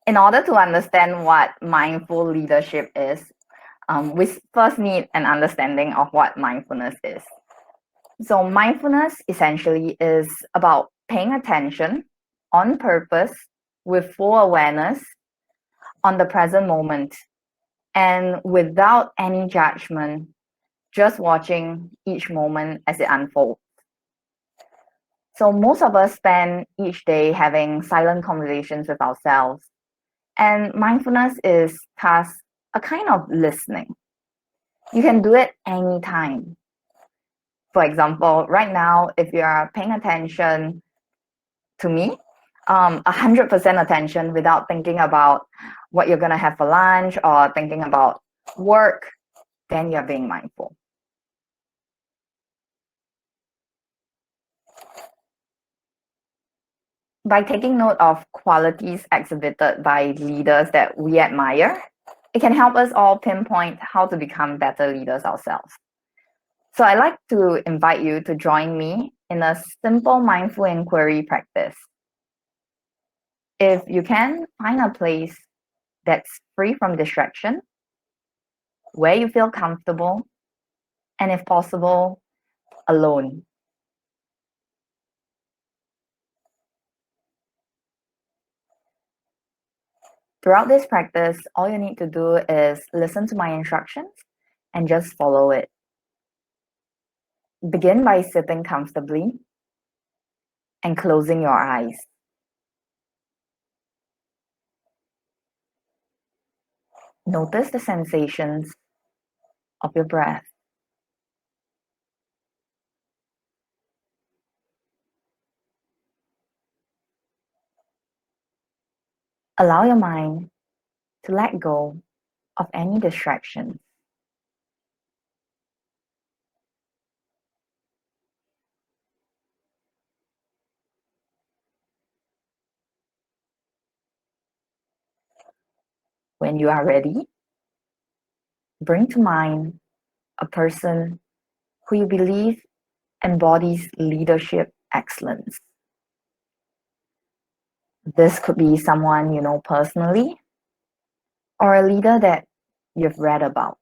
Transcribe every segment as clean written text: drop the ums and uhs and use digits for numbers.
In order to understand what mindful leadership is, we first need an understanding of what mindfulness is. So mindfulness essentially is about paying attention on purpose with full awareness on the present moment and without any judgment, just watching each moment as it unfolds. So most of us spend each day having silent conversations with ourselves. And mindfulness is thus a kind of listening. You can do it anytime. For example, right now, if you are paying attention to me, 100% attention without thinking about what you're going to have for lunch or thinking about work, then you're being mindful. By taking note of qualities exhibited by leaders that we admire, it can help us all pinpoint how to become better leaders ourselves. So I'd like to invite you to join me in a simple mindful inquiry practice. If you can, find a place that's free from distraction, where you feel comfortable, and if possible, alone. Throughout this practice, all you need to do is listen to my instructions and just follow it. Begin by sitting comfortably and closing your eyes. Notice the sensations of your breath. Allow your mind to let go of any distractions. When you are ready, bring to mind a person who you believe embodies leadership excellence. This could be someone you know personally or a leader that you've read about.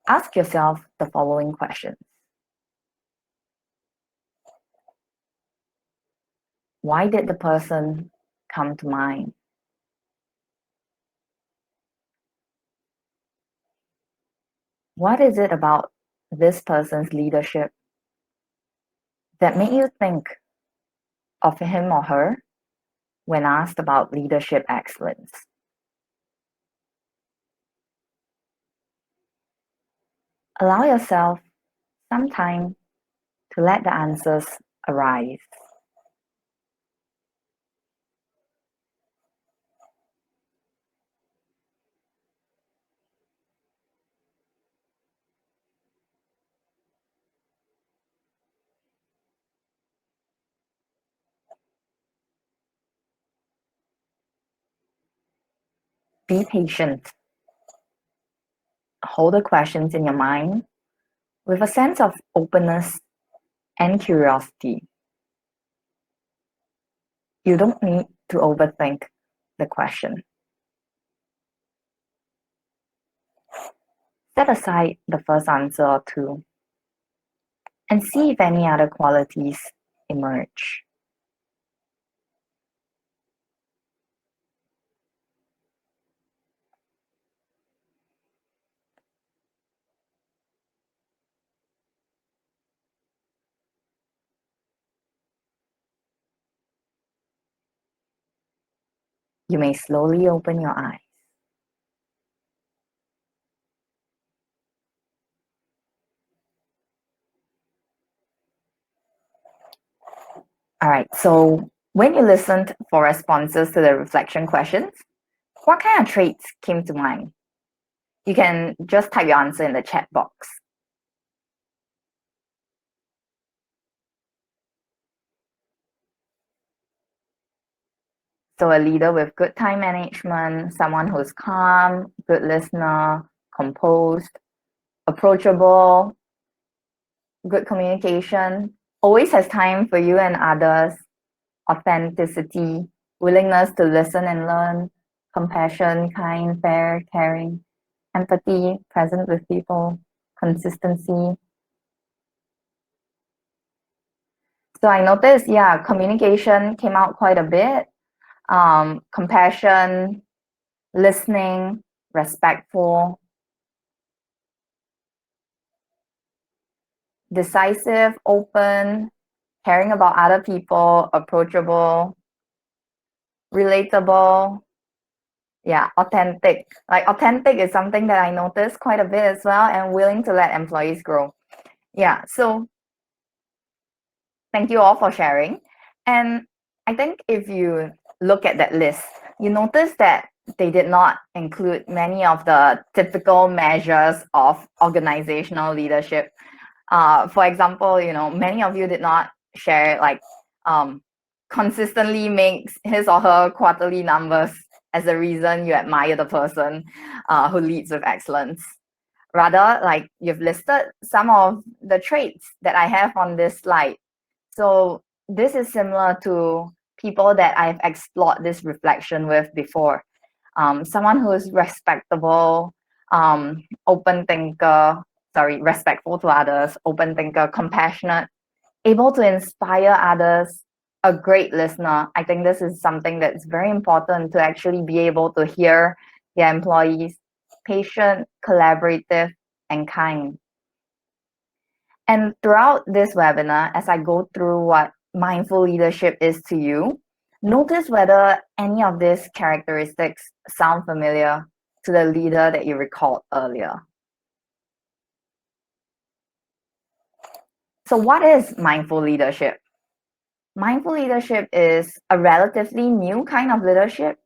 Ask yourself the following questions. Why did the person come to mind? What is it about this person's leadership that made you think of him or her when asked about leadership excellence? Allow yourself some time to let the answers arise. Be patient. Hold the questions in your mind with a sense of openness and curiosity. You don't need to overthink the question. Set aside the first answer or two and see if any other qualities emerge. You may slowly open your eyes. All right, so when you listened for responses to the reflection questions, what kind of traits came to mind? You can just type your answer in the chat box. So a leader with good time management, someone who's calm, good listener, composed, approachable, good communication, always has time for you and others, authenticity, willingness to listen and learn, compassion, kind, fair, caring, empathy, present with people, consistency. So I noticed, yeah, communication came out quite a bit. Compassion, listening, respectful, decisive, open, caring about other people, approachable, relatable, yeah, authentic. Like authentic is something that I noticed quite a bit as well, and willing to let employees grow. Yeah, so thank you all for sharing. And I think if you look at that list, you notice that they did not include many of the typical measures of organizational leadership. For example, many of you did not share like consistently makes his or her quarterly numbers as the reason you admire the person who leads with excellence. Rather, like you've listed some of the traits that I have on this slide. So this is similar to people that I've explored this reflection with before. Someone who's respectable, open thinker, respectful to others, open thinker, compassionate, able to inspire others, a great listener. I think this is something that's very important to actually be able to hear their employees, patient, collaborative, and kind. And throughout this webinar, as I go through what mindful leadership is to you, notice whether any of these characteristics sound familiar to the leader that you recalled earlier. So what is mindful leadership? Mindful leadership is a relatively new kind of leadership.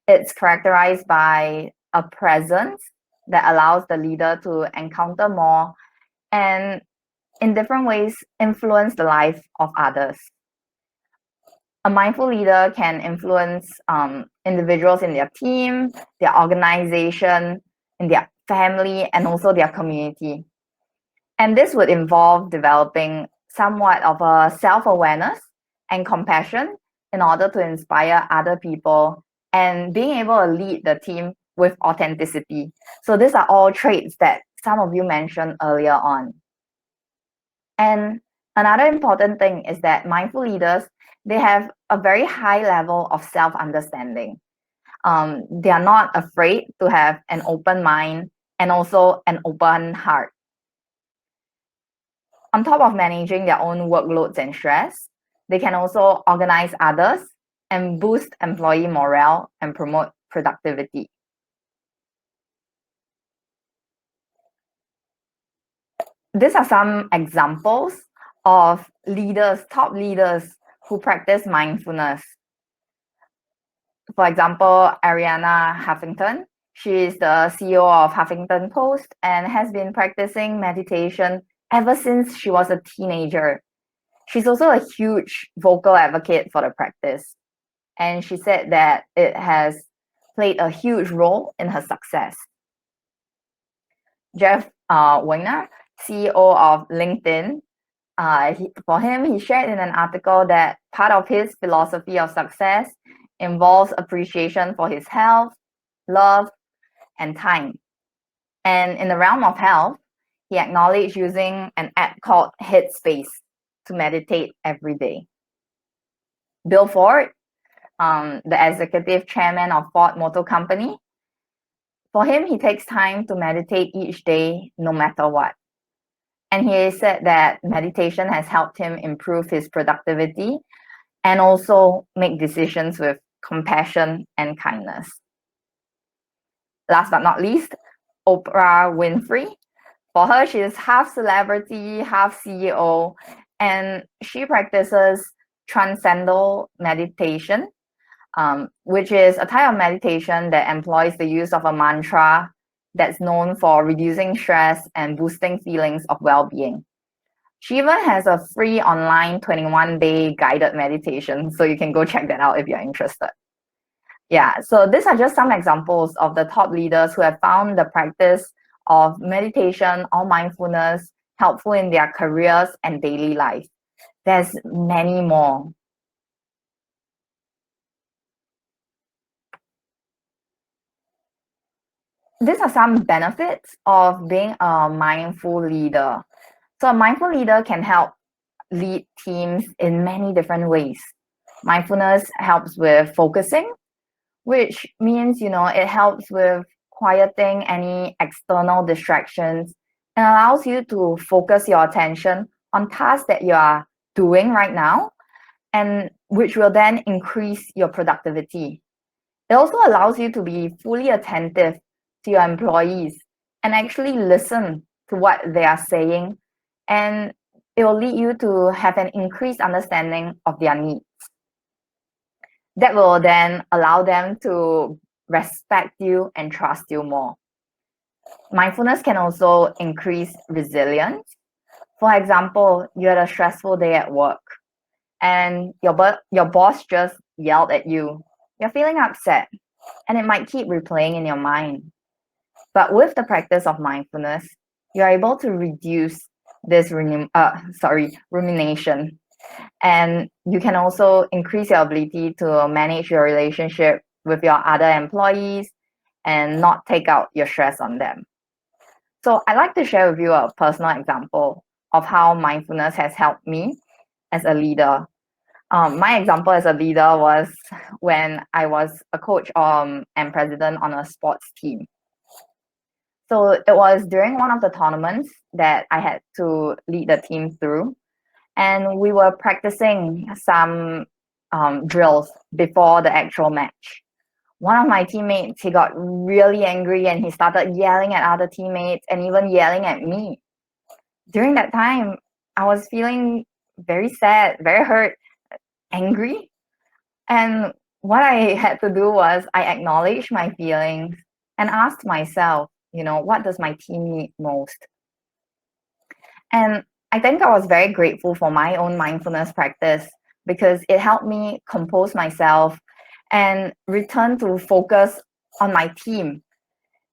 It's characterized by a presence that allows the leader to encounter more and in different ways influence the life of others. A mindful leader can influence individuals in their team, their organization, in their family, and also their community. And this would involve developing somewhat of a self-awareness and compassion in order to inspire other people and being able to lead the team with authenticity. So these are all traits that some of you mentioned earlier on. And another important thing is that mindful leaders, they have a very high level of self-understanding. They are not afraid to have an open mind and also an open heart. On top of managing their own workloads and stress, they can also organize others and boost employee morale and promote productivity. These are some examples of leaders, top leaders who practice mindfulness. For example, Arianna Huffington, she is the CEO of Huffington Post and has been practicing meditation ever since she was a teenager. She's also a huge vocal advocate for the practice. And she said that it has played a huge role in her success. Jeff Weiner, CEO of LinkedIn, for him, he shared in an article that part of his philosophy of success involves appreciation for his health, love, and time. And in the realm of health, he acknowledged using an app called Headspace to meditate every day. Bill Ford, the executive chairman of Ford Motor Company, for him, he takes time to meditate each day, no matter what. And he said that meditation has helped him improve his productivity and also make decisions with compassion and kindness. Last but not least, Oprah Winfrey. For her, she is half celebrity, half CEO, and she practices transcendental meditation, which is a type of meditation that employs the use of a mantra that's known for reducing stress and boosting feelings of well-being. She even has a free online 21-day guided meditation, so you can go check that out if you're interested. Yeah, so these are just some examples of the top leaders who have found the practice of meditation or mindfulness helpful in their careers and daily life. There's many more. These are some benefits of being a mindful leader. So a mindful leader can help lead teams in many different ways. Mindfulness helps with focusing, which means, it helps with quieting any external distractions and allows you to focus your attention on tasks that you are doing right now, and which will then increase your productivity. It also allows you to be fully attentive to your employees and actually listen to what they are saying, and it will lead you to have an increased understanding of their needs. That will then allow them to respect you and trust you more. Mindfulness can also increase resilience. For example, you had a stressful day at work and your boss just yelled at you. You're feeling upset and it might keep replaying in your mind. But with the practice of mindfulness, you're able to reduce this rumination. And you can also increase your ability to manage your relationship with your other employees and not take out your stress on them. So I'd like to share with you a personal example of how mindfulness has helped me as a leader. My example as a leader was when I was a coach and president on a sports team. So it was during one of the tournaments that I had to lead the team through, and we were practicing some drills before the actual match. One of my teammates, he got really angry and he started yelling at other teammates and even yelling at me. During that time, I was feeling very sad, very hurt, angry. And what I had to do was I acknowledged my feelings and asked myself, what does my team need most? And I think I was very grateful for my own mindfulness practice because it helped me compose myself and return to focus on my team.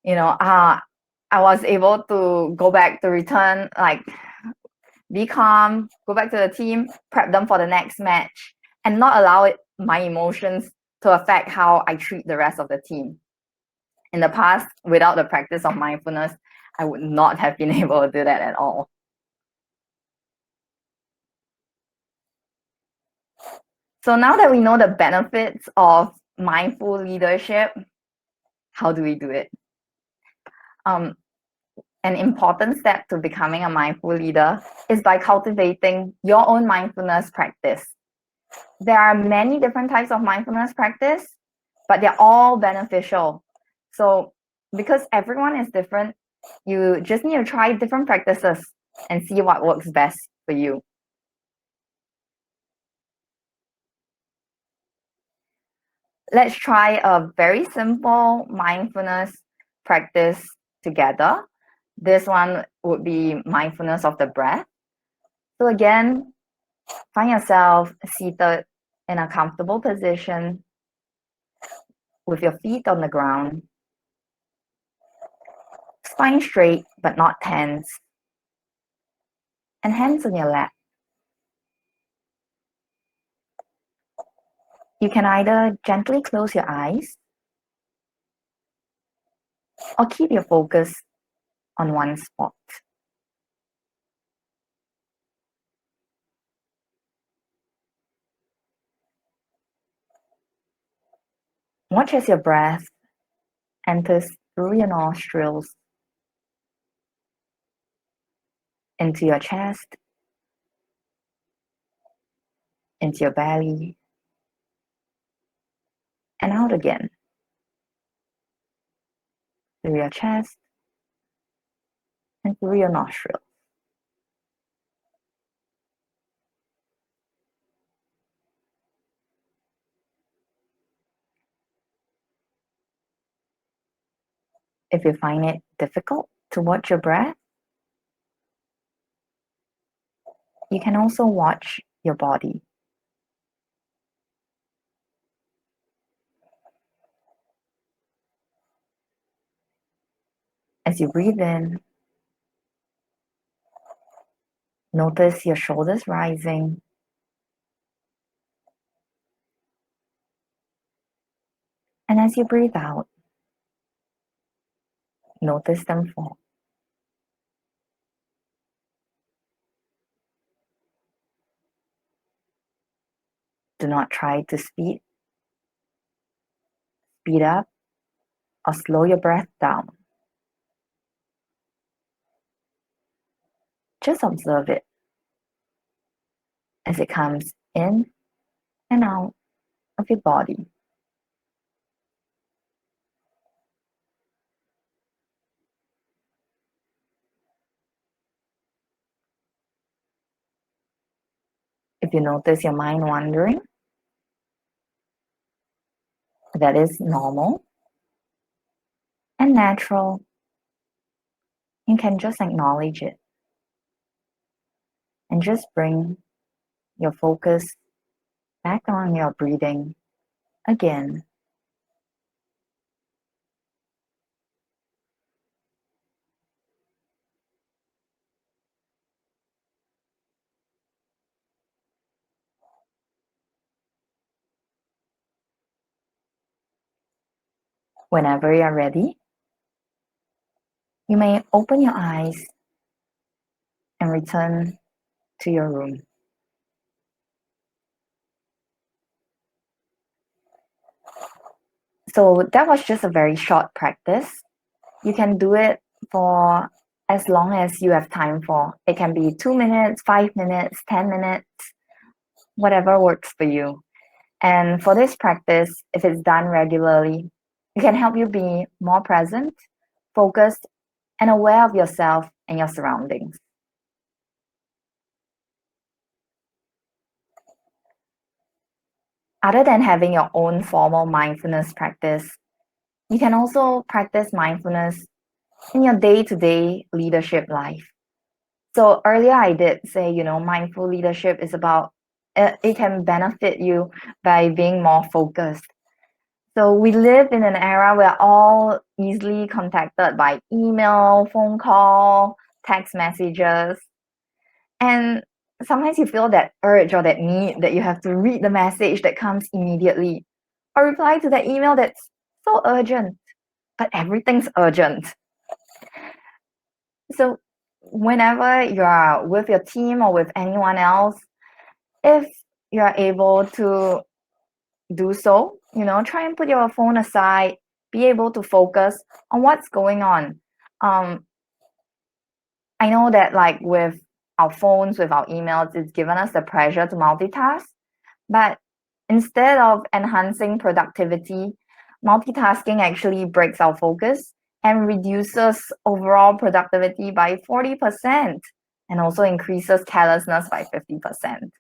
I was able to go back to return, like be calm, go back to the team, prep them for the next match, and not allow my emotions to affect how I treat the rest of the team. In the past, without the practice of mindfulness, I would not have been able to do that at all. So now that we know the benefits of mindful leadership, how do we do it? An important step to becoming a mindful leader is by cultivating your own mindfulness practice. There are many different types of mindfulness practice, but they're all beneficial. So because everyone is different, you just need to try different practices and see what works best for you. Let's try a very simple mindfulness practice together. This one would be mindfulness of the breath. So again, find yourself seated in a comfortable position with your feet on the ground, spine straight but not tense, and hands on your lap. You can either gently close your eyes or keep your focus on one spot. Watch as your breath enters through your nostrils into your chest, into your belly, and out again through your chest and through your nostrils. If you find it difficult to watch your breath, you can also watch your body. As you breathe in, Notice your shoulders rising. And as you breathe out, notice them fall. Do not try to speed up, or slow your breath down. Just observe it as it comes in and out of your body. If you notice your mind wandering, that is normal and natural. You can just acknowledge it and just bring your focus back on your breathing again. Whenever you're ready, you may open your eyes and return to your room. So that was just a very short practice. You can do it for as long as you have time for. It can be 2 minutes, 5 minutes, 10 minutes, whatever works for you. And for this practice, if it's done regularly, it can help you be more present, focused, and aware of yourself and your surroundings. Other than having your own formal mindfulness practice, you can also practice mindfulness in your day-to-day leadership life. So earlier I did say, mindful leadership is about, it can benefit you by being more focused. So we live in an era where all easily contacted by email, phone call, text messages. And sometimes you feel that urge or that need that you have to read the message that comes immediately or reply to that email that's so urgent, but everything's urgent. So whenever you are with your team or with anyone else, if you're able to do so, try and put your phone aside, be able to focus on what's going on. I know that like with our phones, with our emails, it's given us the pressure to multitask, but instead of enhancing productivity, multitasking actually breaks our focus and reduces overall productivity by 40% and also increases carelessness by 50%.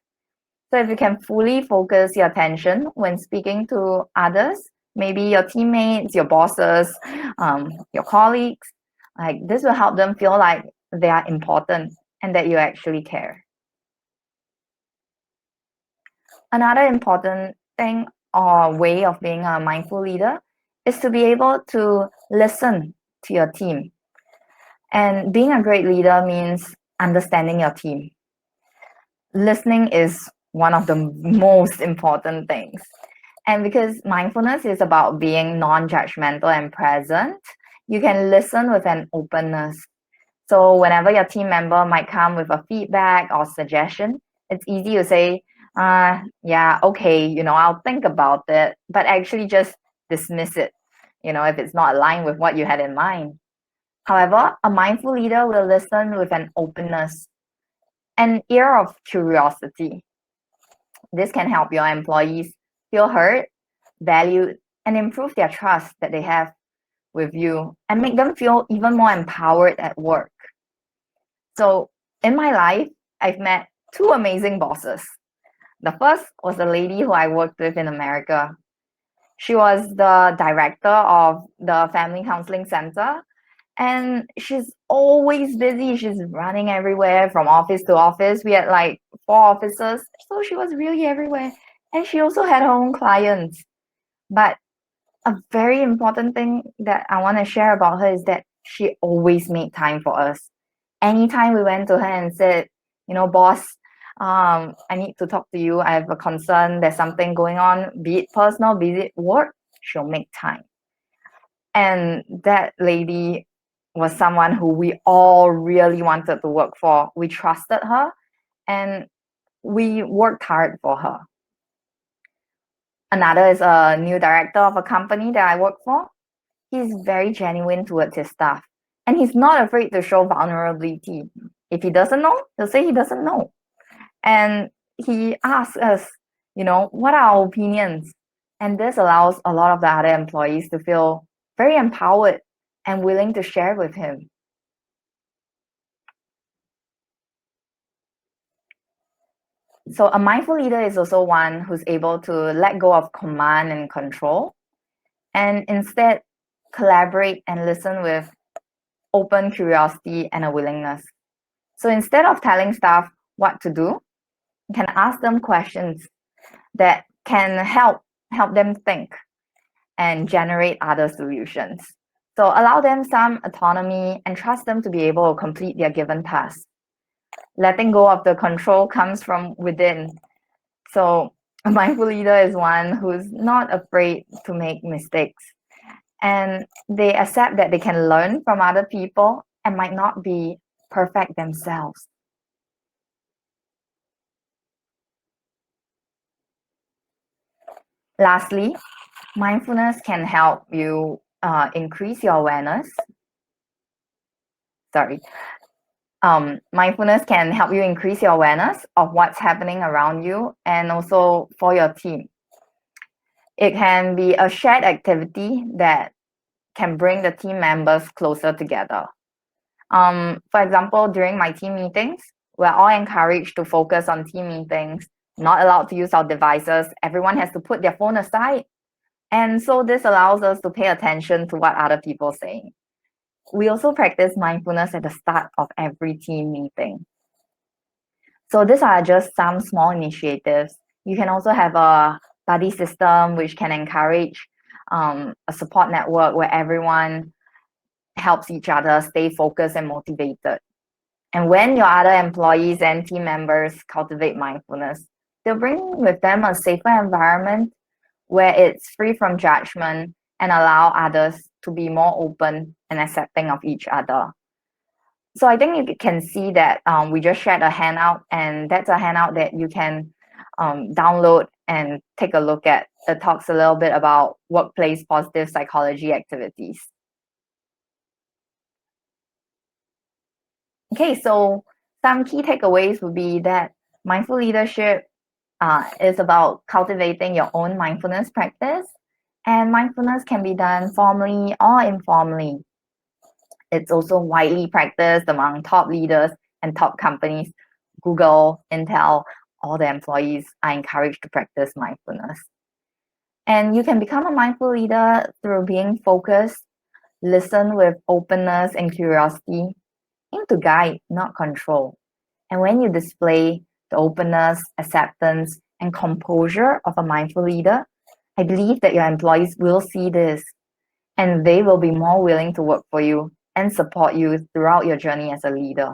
So if you can fully focus your attention when speaking to others, maybe your teammates, your bosses, your colleagues, like this will help them feel like they are important and that you actually care. Another important thing or way of being a mindful leader is to be able to listen to your team. And being a great leader means understanding your team. Listening is one of the most important things. And because mindfulness is about being non-judgmental and present, you can listen with an openness. So whenever your team member might come with a feedback or suggestion, it's easy to say, yeah, okay, I'll think about it, but actually just dismiss it, if it's not aligned with what you had in mind. However, a mindful leader will listen with an openness, an ear of curiosity. This can help your employees feel heard, valued, and improve their trust that they have with you and make them feel even more empowered at work. So in my life, I've met two amazing bosses. The first was a lady who I worked with in America. She was the director of the Family Counseling Center, and she's always busy. She's running everywhere from office to office. We had like 4 offices, so she was really everywhere. And she also had her own clients. But a very important thing that I want to share about her is that she always made time for us. Anytime we went to her and said, boss, I need to talk to you. I have a concern. There's something going on, be it personal, be it work. She'll make time. And that lady was someone who we all really wanted to work for. We trusted her and we worked hard for her. Another is a new director of a company that I work for. He's very genuine towards his staff and he's not afraid to show vulnerability. If he doesn't know, he'll say he doesn't know. And he asks us, what are our opinions? And this allows a lot of the other employees to feel very empowered and willing to share with him. So a mindful leader is also one who's able to let go of command and control and instead collaborate and listen with open curiosity and a willingness. So instead of telling staff what to do, you can ask them questions that can help them think and generate other solutions. So allow them some autonomy and trust them to be able to complete their given task. Letting go of the control comes from within. So a mindful leader is one who's not afraid to make mistakes. And they accept that they can learn from other people and might not be perfect themselves. Lastly, mindfulness can help you increase your awareness. Mindfulness can help you increase your awareness of what's happening around you and also for your team. It can be a shared activity that can bring the team members closer together. For example, during my team meetings, we're all encouraged to focus on team meetings, not allowed to use our devices. Everyone has to put their phone aside. And so this allows us to pay attention to what other people are saying. We also practice mindfulness at the start of every team meeting. So these are just some small initiatives. You can also have a buddy system which can encourage a support network where everyone helps each other stay focused and motivated. And when your other employees and team members cultivate mindfulness, they'll bring with them a safer environment where it's free from judgment and allow others to be more open and accepting of each other. So I think you can see that we just shared a handout, and that's a handout that you can download and take a look at. It talks a little bit about workplace positive psychology activities. Okay, so some key takeaways would be that mindful leadership is about cultivating your own mindfulness practice, and mindfulness can be done formally or informally. It's also widely practiced among top leaders and top companies. Google, Intel, all the employees are encouraged to practice mindfulness. And you can become a mindful leader through being focused, listen with openness and curiosity, aim to guide, not control. And when you display the openness, acceptance, and composure of a mindful leader, I believe that your employees will see this and they will be more willing to work for you and support you throughout your journey as a leader.